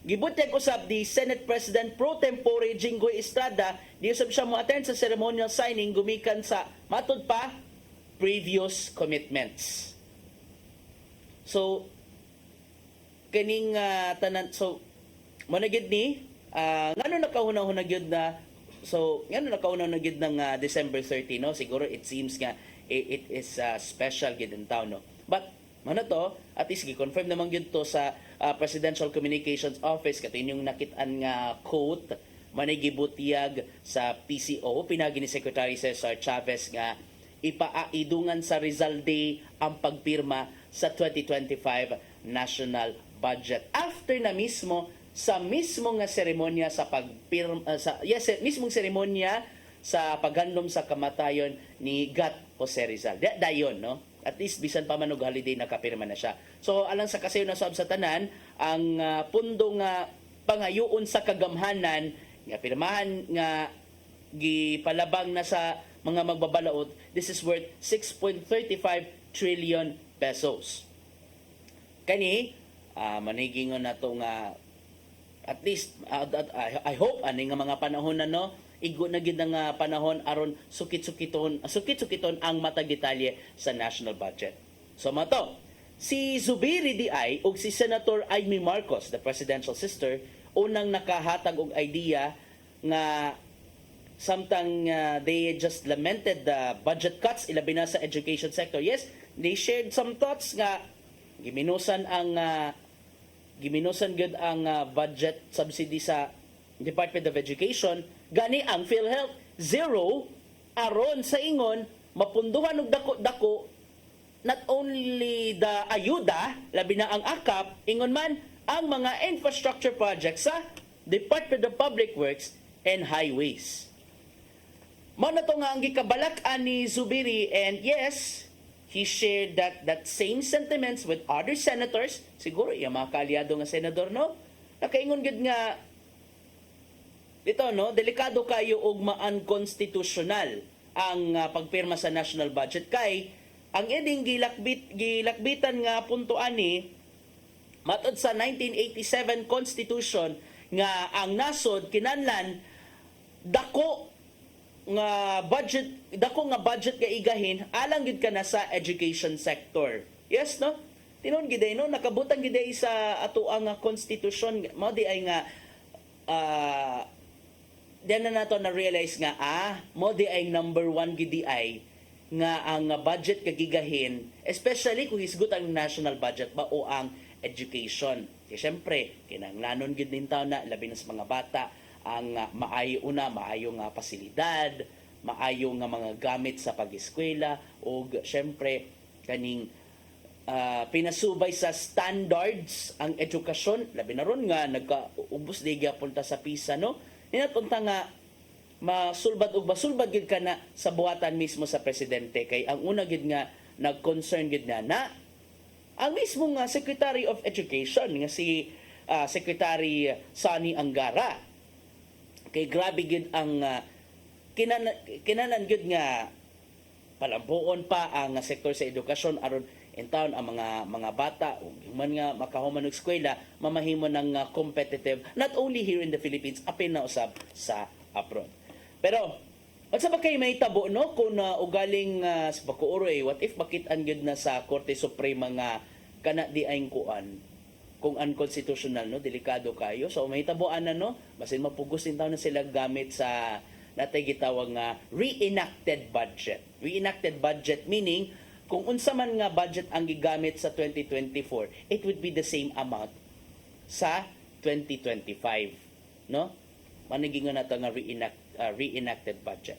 gibutyag usab di Senate President Pro Tempore Jinggoy Estrada, di usab siya mo-attend sa ceremonial signing gumikan sa matud pa previous commitments. So kining tanan, so managid ni ngano nakahuna-huna gyud na, so ngano nakahuna-huna gyud ng December 30, no? Siguro it seems nga it is special gid in town, no? But mano to, at least gi-confirm naman gyud to sa Presidential Communications Office, kato yung nakitaan nga quote manigibutiyag sa PCO pinagi ni Secretary Cesar Chavez nga ipaidungan sa Rizal Day ang pagpirma sa 2025 national budget after na mismo sa mismong nga seremonya sa mismong seremonya sa paghandom sa kamatayon ni Gat Jose Rizal. Dayon, no? At least bisan pa man og holiday nakapirma na siya. So alang sa kasayo na sa tanan, ang pundo nga pangayoon sa kagamhanan nga pirmahan nga gipalabang na sa mga magbabalaod, this is worth 6.35 trillion pesos. Kani manigingon na to nga at least I hope ani nga mga panahon na, no, igo na gid nga panahon aron sukit-sukiton ang matag detalye sa national budget. So mato, si Zubiri DI ug si Senator Amy Marcos, the presidential sister, unang nakahatag og idea nga samtang they just lamented the budget cuts ilabi na sa education sector. Yes, they shared some thoughts nga giminusan gud ang budget subsidy sa Department of Education, gani ang PhilHealth zero aron sa ingon mapunduhan og dako-dako not only the ayuda labi na ang AKAP, ingon man ang mga infrastructure projects sa Department of Public Works and Highways. Mao na to nga ang gikabalak-an ni Zubiri, and yes, he shared that same sentiments with other senators. Siguro yung mga kaalyado nga senador, no? Nakaingon gud nga dito, no, delikado kayo og ma-unconstitutional ang pagpirma sa national budget kay ang eding gilakbitan nga punto ani matod sa 1987 Constitution nga ang nasod kinahanglan dako nga budget nga igahin alang gid kana sa education sector. Yes no? Tinon gid no nakabutang gid sa ato ang constitution mao di ay nga diyan na nato na realize nga mo di ay number 1 gid ay nga ang budget kagigahin especially kung hisgot ang national budget ba o ang education. Kaya syempre kinahanglanon gid din taon na labi na sa mga bata ang maayo nga pasilidad, maayo nga mga gamit sa pag-eskwela o syempre kaning pinasubay sa standards ang edukasyon labi na ron nga nagkaubos di gyapon ta sa PISA no ninatunta nga masulbad ug basulbad gid kana sa buhatan mismo sa presidente kay ang una gid nga nag-concern gid na ang mismo nga Secretary of Education nga si Secretary Sani Angara kay grabe gid ang kinanan gid nga palambuon pa ang sektor sa edukasyon aron in town ang mga bata ug man nga makahuman og eskwela mamahimo ng competitive not only here in the Philippines apil na usab sa abroad. Pero unsa ba kay mahitabo no kung ugaling sa pagkuuroy what if makit-an gyud na sa Korte Suprema nga kana di ay kuan kung unconstitutional no delikado kayo so mahitaboan na no basin mapugos din taw na sila gamit sa natay gitawag nga reenacted budget meaning kung unsa man nga budget ang gigamit sa 2024 it would be the same amount sa 2025 no maniging na nato nga reenacted budget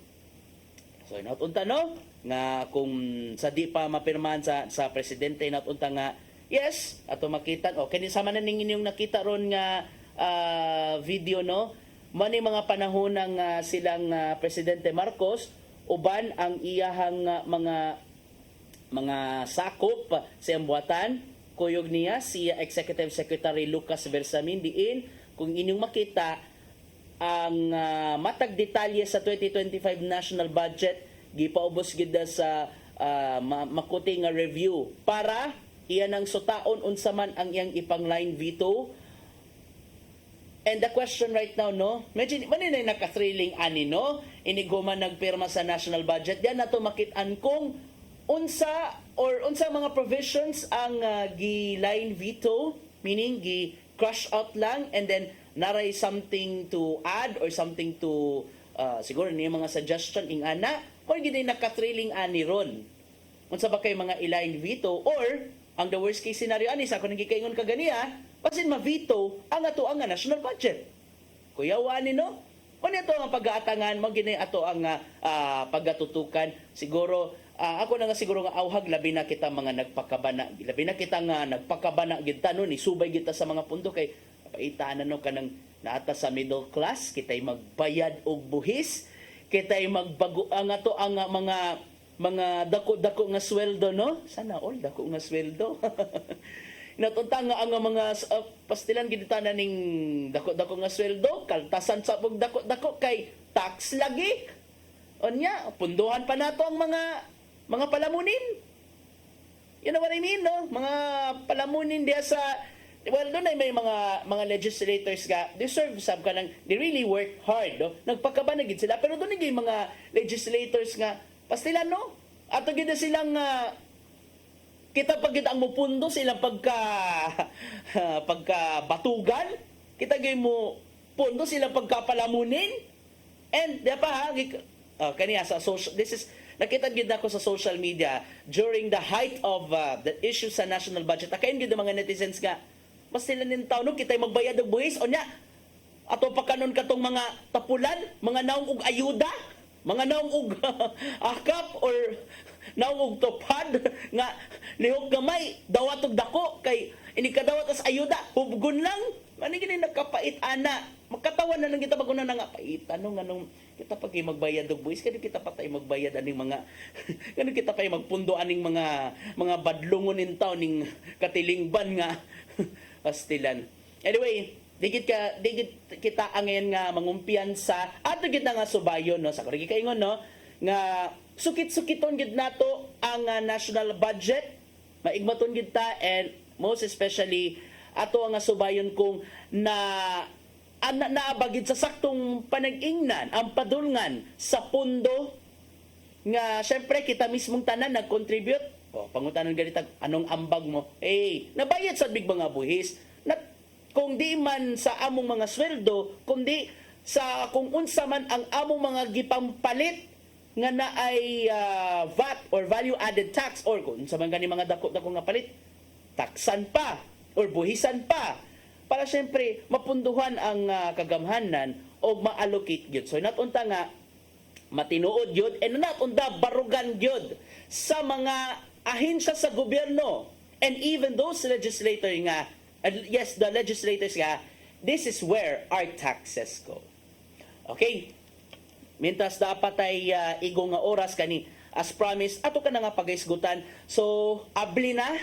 so inatunta no nga kung sa di pa mapirmahan sa presidente inatunta nga yes ato makita kani sama na ning inyong nakita ron nga video no mani mga panahon ng silang presidente Marcos uban ang iyahang mga sakop sa buhatan kuyog niya si Executive Secretary Lucas Bersamin diin kung inyong makita ang matag detalye sa 2025 national budget gipaubos gid sa makuti nga review para iyan ang sutaon unsa man ang iyang ipang-line veto. And the question right now, no? Medyo maninay naka-thrilling ani, no? Iniguman nagpirma sa national budget. Diyan nato makit-an kung unsa mga provisions ang gi-line veto, meaning gi-crush out lang and then naray something to add or something to siguro niya mga suggestion ing ana or gid naka-thrilling ani ron. Unsa ba kay mga i-line veto or ang the worst case scenario ani sa kun gikaingon kaganiya pasin ma-veto ang ato ang national budget. Kuya wani no? Ano ito ang pag-aatangan mo gini ato ang pagatutukan siguro ako na nga siguro nga awhag labi na kita mga nagpakabana labi na kita nga nagpakabana gid tanon ni subay kita sa mga pundo kay paitanan no kanang naata sa middle class kitay magbayad og buhis kitay magbago ang ato ang mga dako-dako nga sweldo no sana all dako nga sweldo natunta nga ang mga pastilan gid tanan ning dako-dako nga sweldo kaltasan sa pag dako-dako kay tax lagi unya punduhan pa nato ang mga palamunin you know what I mean no mga palamunin diya sa well doon ay may mga legislators nga deserve sab kanang they really work hard no nagpakabanag gid sila pero doon yung mga legislators nga pastilan no ato gid silang kita pagid ang mupundo silang pagkabatugan kita gay mo pundo silang pagkapalamunin and di pa kaniya sa social this is nakita gid ako sa social media during the height of the issue sa national budget akayon gid mga netizens nga mas sila nin taon no kitay magbayad og buhis o nya ato pa kanon katong mga tapulan mga naong og ayuda mga naong og akap or naong og topad nga lihok gamay dawat og dako kay ini kadawat as ayuda hubgon lang ani gini nagkapait ana magkatawan na lang kita baguna nga paitan no nganong kita pag magbayad og buhis kadi kita patay magbayad aning mga kani kita pay magpundo aning mga badlongon in town ning katilingban nga pastilan. Anyway, digit kita angen nga mangumpiyansa ato gid nga subayon no sa kurigi kaingon no nga sukit-sukiton gid nato ang national budget, maigmaton gid ta, and most especially ato nga subayon kung naabagid sa saktong panag-ingnan ang padulngan sa pundo nga syempre kita mismong tanan nag-contribute. Pangutanan ganitag anong ambag mo? Nabayad sa big mga buhis. Kung di man sa among mga sweldo, kundi sa kung unsa man ang among mga gipampalit nga na ay VAT or value added tax, or kung unsa man gani mga dako-dako nga palit, taksan pa or buhisan pa para syempre mapunduhan ang kagamhanan o ma-allocate gyud. So natunta nga matinuod gyud and natunta barugan gyud sa mga ahensya sa gobyerno, and even those legislators nga, the legislators nga, this is where our taxes go. Okay? Mintas dapat ay igo nga oras kani, as promised, ato ka na nga pag-isgutan. So, abli na,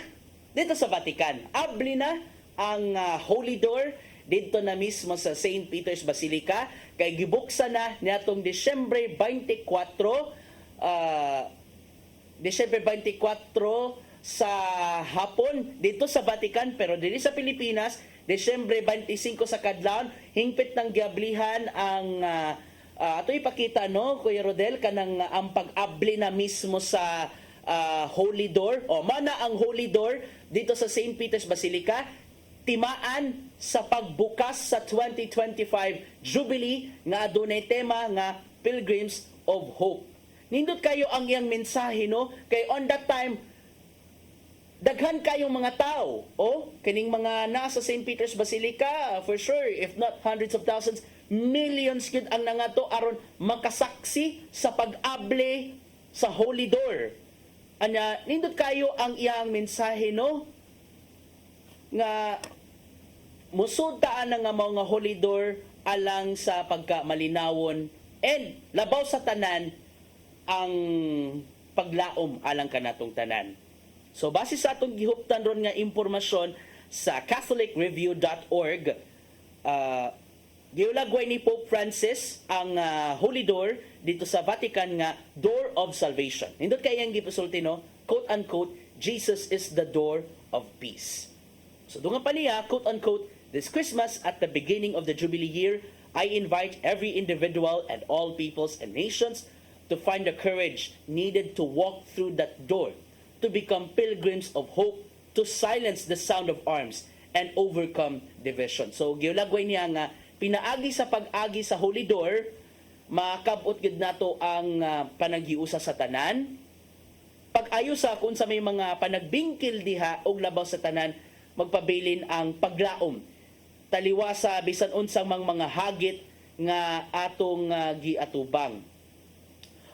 dito sa Vatican, abli na ang Holy Door, dito na mismo sa St. Peter's Basilica, kay gibuksan na niatong Disyembre 24, Disyembre 24 sa hapon dito sa Vatican, pero dili sa Pilipinas, Disyembre 25 sa kadlawon, hingpit ng giablihan ang ato ipakita no Kuya Rodel kanang ang pag-abli na mismo sa Holy Door, o mana ang Holy Door dito sa St. Peter's Basilica, timaan sa pagbukas sa 2025 Jubilee nga adunay tema nga Pilgrims of Hope. Nindot kayo ang iyang mensahe, no? Kay on that time, daghan kayong mga tao, kining mga nasa St. Peter's Basilica, for sure, if not hundreds of thousands, millions yun ang nangato aron makasaksi sa pag-able sa Holy Door. Anya, nindot kayo ang iyang mensahe, no? Nga, musudtaan na nga mga Holy Door alang sa pagkamalinawon and labaw sa tanan ang paglaom alang kanatong tanan. So base sa atong gihuptan ron nga impormasyon sa catholicreview.org, giulagway ni Pope Francis ang Holy Door dito sa Vatican nga Door of Salvation. Nindot kay ang gipasulti, no? Quote unquote, Jesus is the door of peace. So dunga pa niya, quote unquote, this Christmas at the beginning of the Jubilee year, I invite every individual and all peoples and nations to find the courage needed to walk through that door, to become pilgrims of hope, to silence the sound of arms, and overcome division. So, giulagway niya nga, pinaagi sa pag-agi sa Holy Door, makabot gid nato ang panaghiusa sa tanan, pag-ayo sa kung sa may mga panagbingkil diha og labaw sa tanan, magpabilin ang paglaom. Taliwa sa bisan unsang mga hagit nga atong giatubang.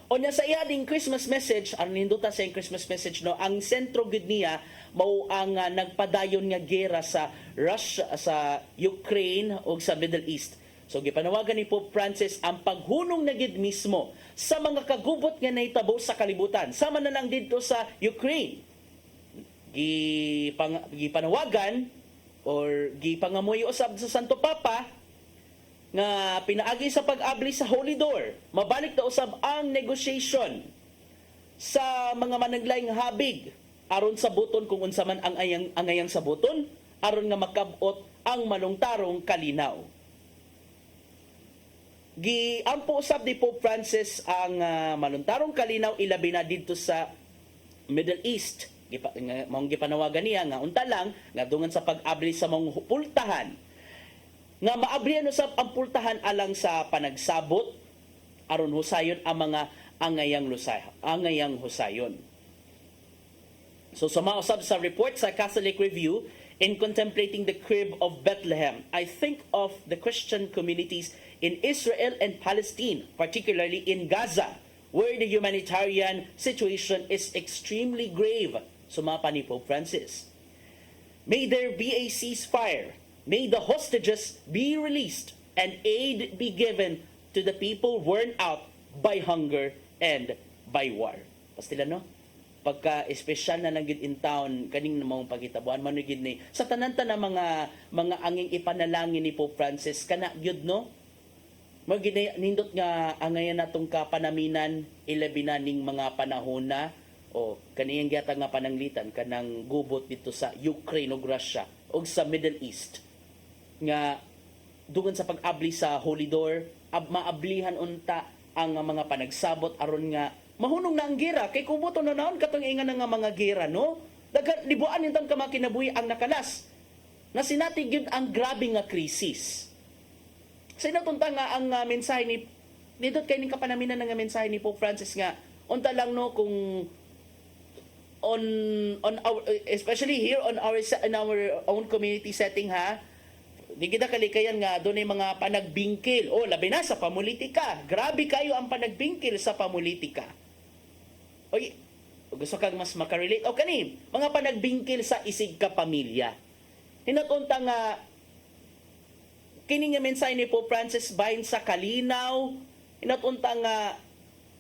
O niya sa iya ding Christmas message, ang ninduta sa Christmas message, no, ang sentro gid niya mao ang nagpadayon nga gera sa Russia, sa Ukraine ug sa Middle East. So gipanawagan ni Pope Francis ang paghunong na gid mismo sa mga kagubot nga nahitabo sa kalibutan. Sama na lang dito sa Ukraine. Gipanawagan or gipangamuyo usab sa Santo Papa nga pinaagi sa pag-abli sa Holy Door, mabalik na usab ang negotiation sa mga managlayng habig aron sa buton kung unsa man ang angayang sa buton aron nga makabot ang malungtarong kalinaw. Giampo usab ni Pope Francis ang malungtarong kalinaw ilabi na dito sa Middle East. Maong gipanawagan niya nga unta lang nga dungan sa pag-abli sa mga pultahan nga maabrihan usab ang pultahan alang sa panagsabot aron husayon ang mga angayang husayon. So sumausab sa report sa Catholic Review, in contemplating the crib of Bethlehem, I think of the Christian communities in Israel and Palestine, particularly in Gaza, where the humanitarian situation is extremely grave. Sumapa ni Pope Francis. May there be a ceasefire. May the hostages be released and aid be given to the people worn out by hunger and by war. Pastila, no? Pagka-espesyal na nagid in town, kaning namang pagkitabuan, manugid ni, sa tanan-tanan mga anging ipanalangin ni Pope Francis, kana gyud, no? nindot nga angayan natong kapanaminan ilabi na ning mga panahon na o kaniyang gyata nga pananglitan kanang gubot dito sa Ukraine ug Russia ug sa Middle East nga dugan sa pag-abli sa Holy Door maablihan unta ang mga panagsabot aron nga mahunong na ang gira kay kubuto na naon katong ingan nga mga gira no dagan libuan intang kamakinabuhi ang nakalas na sinatig yun ang grabe nga krisis. Sa inatunta nga ang mensahe ni nindot kay ning kapanaminan nga mensahe ni Pope Francis nga unta lang no kung on our especially here on our in our own community setting ha di kita kalikayan nga doon ay mga panagbingkil o labi na sa pamulitika grabe kayo ang panagbingkil sa pamulitika oy gusto kang mas makarelate o kani mga panagbingkil sa isig ka pamilya hinatunta nga kini nga mensahe ni Pope Francis bahin sa kalinaw hinatunta nga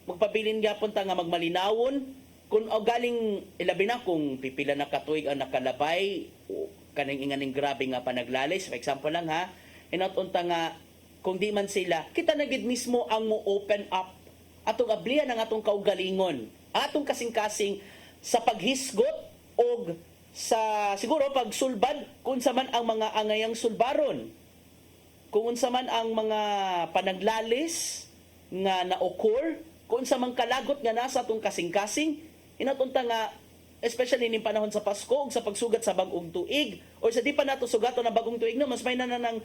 magpabilin gyapon ta nga magmalinawon kung galing ilabi na kung pipila na katuig ang nakalabay o kaning inganing grabe nga panaglalis for example lang ha hinatunta nga kung di man sila kita na gid mismo ang mo open up atong ablihan ang atong kaugalingon atong kasing-kasing sa paghisgot og sa siguro pagsulbad kung sa man ang mga angayang sulbaron kung unsa man ang mga panaglalis nga na-occur, kung unsa man kalagot nga nasa atong kasing-kasing, inatunta nga especially ning panahon sa Pasko ug sa pagsugat sa bag-ong tuig or sa di pa nato sugaton na bagong tuig na mas may na nang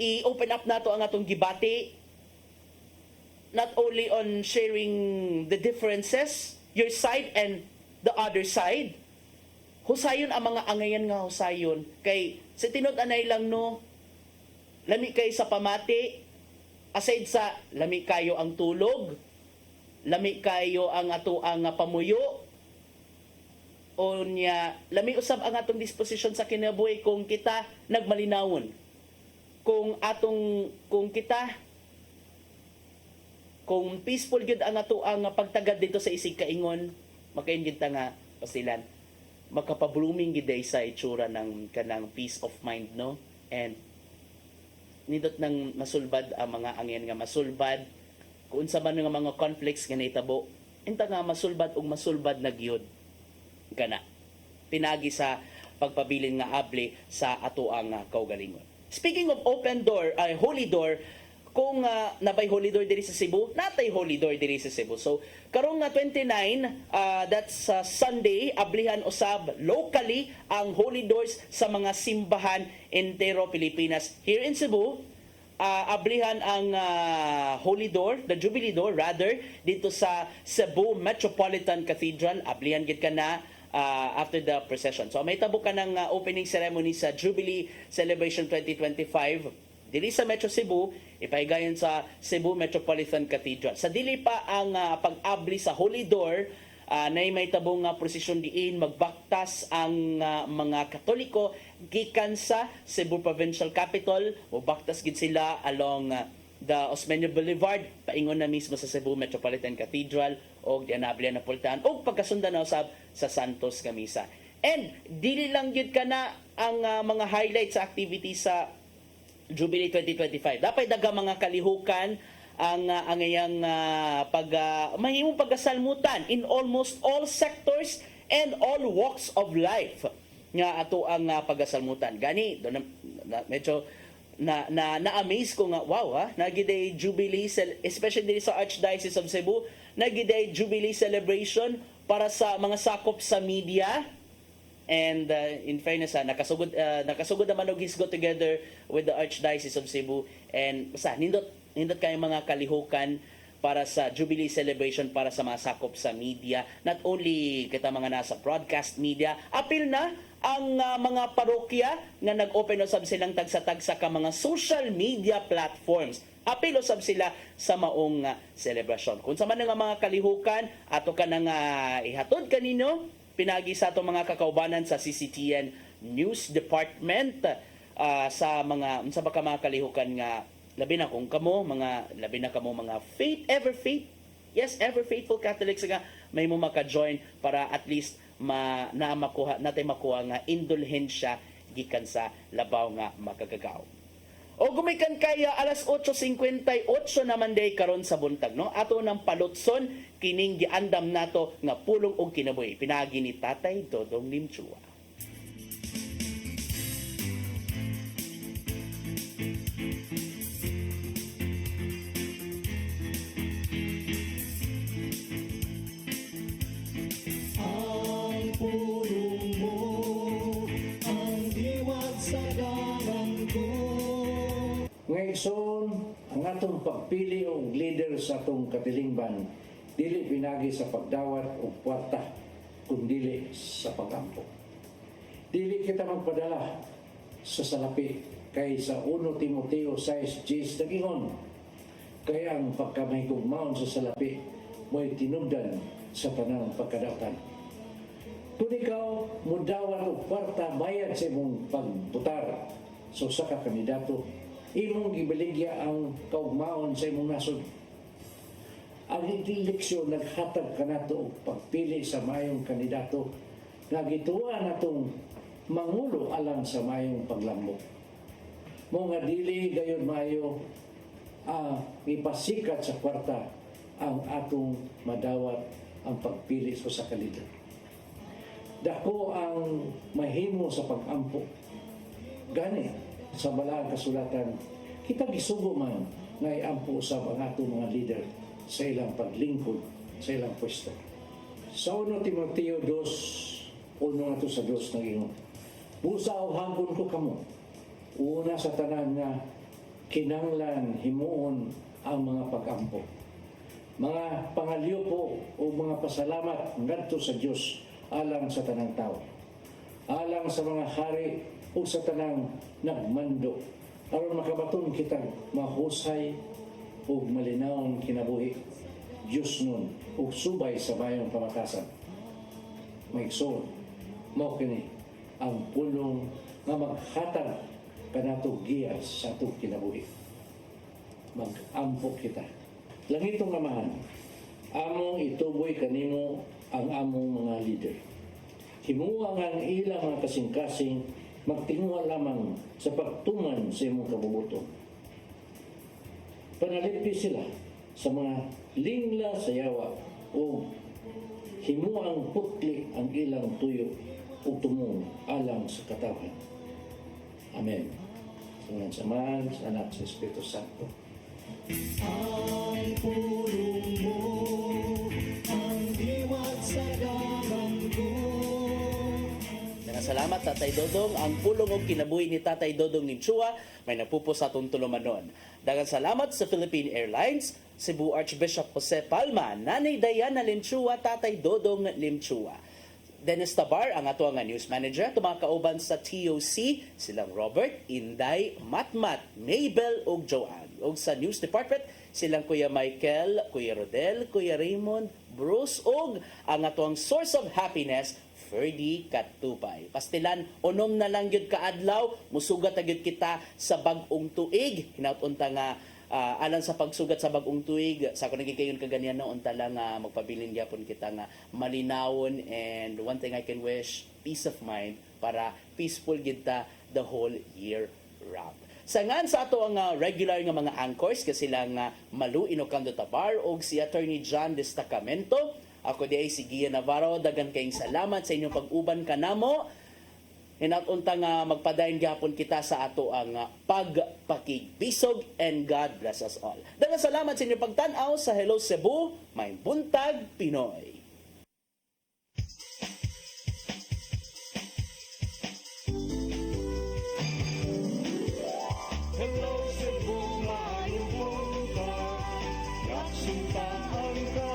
i-open up nato ang atong gibati not only on sharing the differences, your side and the other side. Husayon ang mga angayan nga husayon kay sa tinud-anay lang no lami kay sa pamati aside sa lami kayo ang tulog lami kayo ang ato ang pamuyo o niya lami usab ang atong disposition sa kinabuhi kung kita nagmalinawon kung peaceful gyud ang ato ang pagtagad dito sa isig kaingon makain gyud ta nga pasilan makapablooming gid sa itsura ng kanang peace of mind no and nindot nang masulbad ang mga angyan nga masulbad kung sa man nga mga conflicts nga nahitabo inta nga masulbad ug masulbad na gyud kana pinagi sa pagpabilin nga abli sa ato ang kaugalingon. Speaking of open door holy door kung nabay holy door diri sa Cebu natay holy door diri sa Cebu so karong 29 that's Sunday ablihan usab locally ang holy doors sa mga simbahan entero Pilipinas here in Cebu ablihan ang holy door the jubilee door rather dito sa Cebu Metropolitan Cathedral ablihan gid kana after the procession so may tabo ka ng opening ceremony sa Jubilee Celebration 2025 dili sa Metro Cebu, ipahigayon sa Cebu Metropolitan Cathedral. Sa dili pa ang pag-abli sa Holy Door, na may tabong prosesyon diin, magbaktas ang mga Katoliko gikan sa Cebu Provincial Capital, magbaktas gid sila along the Osmeña Boulevard, paingon na mismo sa Cebu Metropolitan Cathedral, o di anabli na pultahan, o pagkasundan na usab sa Santos Camisa. And dili lang yun ka na ang mga highlights sa activity sa Jubilee 2025. Dapat daga mga kalihukan ang angayang mahimong pagkasalmutan in almost all sectors and all walks of life nga ato ang pagkasalmutan. Gani medyo na-amaze ko nga wow nagiday Jubilee especially sa Archdiocese of Cebu nagiday Jubilee celebration para sa mga sakop sa media. And in fairness, nakasugod naman og hisgot together with the Archdiocese of Cebu. And basta, nindot kayo mga kalihukan para sa Jubilee celebration para sa mga sakop sa media. Not only kita mga nasa broadcast media, apil na ang mga parokya nga nag-open usab silang tagsa-tagsa ka mga social media platforms. Apil usab sila sa maong celebration. Kung sa man nga mga kalihukan, ato ka nang ihatod kanino, pinagi sa itong mga kakaubanan sa CCTN News Department sa mga mga kalihukan nga labi na kamo mga ever faithful Catholics nga may mo maka-join para at least natin makuha nga indulhensya gikan sa labaw nga makagagaw. O gumikan kaya alas 8:58 naman day karon sa buntag, no? Ato ng palutson kining giandam nato nga pulong og kinabuhi. Pinagi ni Tatay Dodong Limchua. Ang pulong mo, ang diwag sa dalan ko. Ngayon, ang atong pagpili og leader sa atong katilingban, dili pinagi sa pagdawat o kwarta, kundi sa pagampo. Dili kita magpadala sa salapi kay sa 1 Timoteo 6:10 nagingon, kaya ang pagkamahigugmaon sa salapi mo'y tinubdan sa tanang pagkadautan. Kung ikaw mudawat o kwarta bayad sa imong pagbutar sa usa ka kandidato, imong gibaligya ang kaugmaon sa imong nasod. Ang eleksyon naghatag kanato og pagpili sa mayong kandidato nga gituwa natong mangulo alang sa mayong paglambok. Mo nga dili gayon mayo ipasikat sa kwarta ang atong madawat ang pagpili sa kandidato. Dako ang mahimo sa pag-ampo. Gani sa balaang kasulatan, kita gisugo man nga iampo sa ang atong mga leader sa ilang paglingkod sa ilang pwesto. Sa 1 Timoteo 2, uno nga sa 2 naging, busa o hanggon ko kamo, una sa tanan nga kinanglan himuon ang mga pag-ampo. Mga pangalyo po o mga pasalamat ngadto sa Dios alang sa tanang tao, alang sa mga hari o sa tanang nagmando, aron makabaton kitang mahusay o malinawang kinabuhi Diyos nun o subay sa bayang pamatasan. Maigsoon mao kini ang pulong nga maghatag kanato giya sa atong kinabuhi. Mag-ampo kita. Langitong Amahan, among ituboy kanimo ang among mga leader. Himuang ang ilang mga kasing-kasing magtinguha lamang sa pagtuman sa imong kabubuton. Panalipi sila sa mga lingla sa yawa o himuang putli ang ilang tuyo o tumong alang sa katawan. Amen. Sa Ama, sa Anak, sa Espiritu Santo. Ang pulong mo, ang diwag sa dalan ko. Salamat Tatay Dodong. Ang pulong og kinabuhi ni Tatay Dodong Limchua may napupos sa atong tulumanon. Daghang salamat sa Philippine Airlines, Cebu Archbishop Jose Palma, Nanay Diana Limchua, Tatay Dodong Limchua. Dennis Tabar, ang ato nga news manager, tumakauban sa TOC, silang Robert, Inday, Matmat, Mabel ug Joanne. Ug sa news department, silang Kuya Michael, Kuya Rodel, Kuya Raymond, Bruce ug ang atong source of happiness, Ferdy Katubay. Pastilan, unom na lang yun kaadlaw, musugat na yun kita sa bagong tuig. Hinaut-unta nga, alang sa pagsugat sa bagong tuig, sa kung naging kaganyan na unta lang magpabilin gyapon kita nga malinawon, and one thing I can wish, peace of mind para peaceful kita the whole year round. Sangan sa ato ang regular nga mga anchors kasi lang Malu Inocando Tabar o si Attorney John Destacamento. Ako di ay si Gia Navarro. Dagan kayong salamat sa inyong pag-uban kanamo. Hinaut-unta nga magpadayon gyapon kita sa ato ang pagpakigbisog, and God bless us all. Dagan salamat sa inyong pagtan-aw sa Hello Cebu, may buntag Pinoy. Hello Cebu, maayong buntag, nagsuntaan ka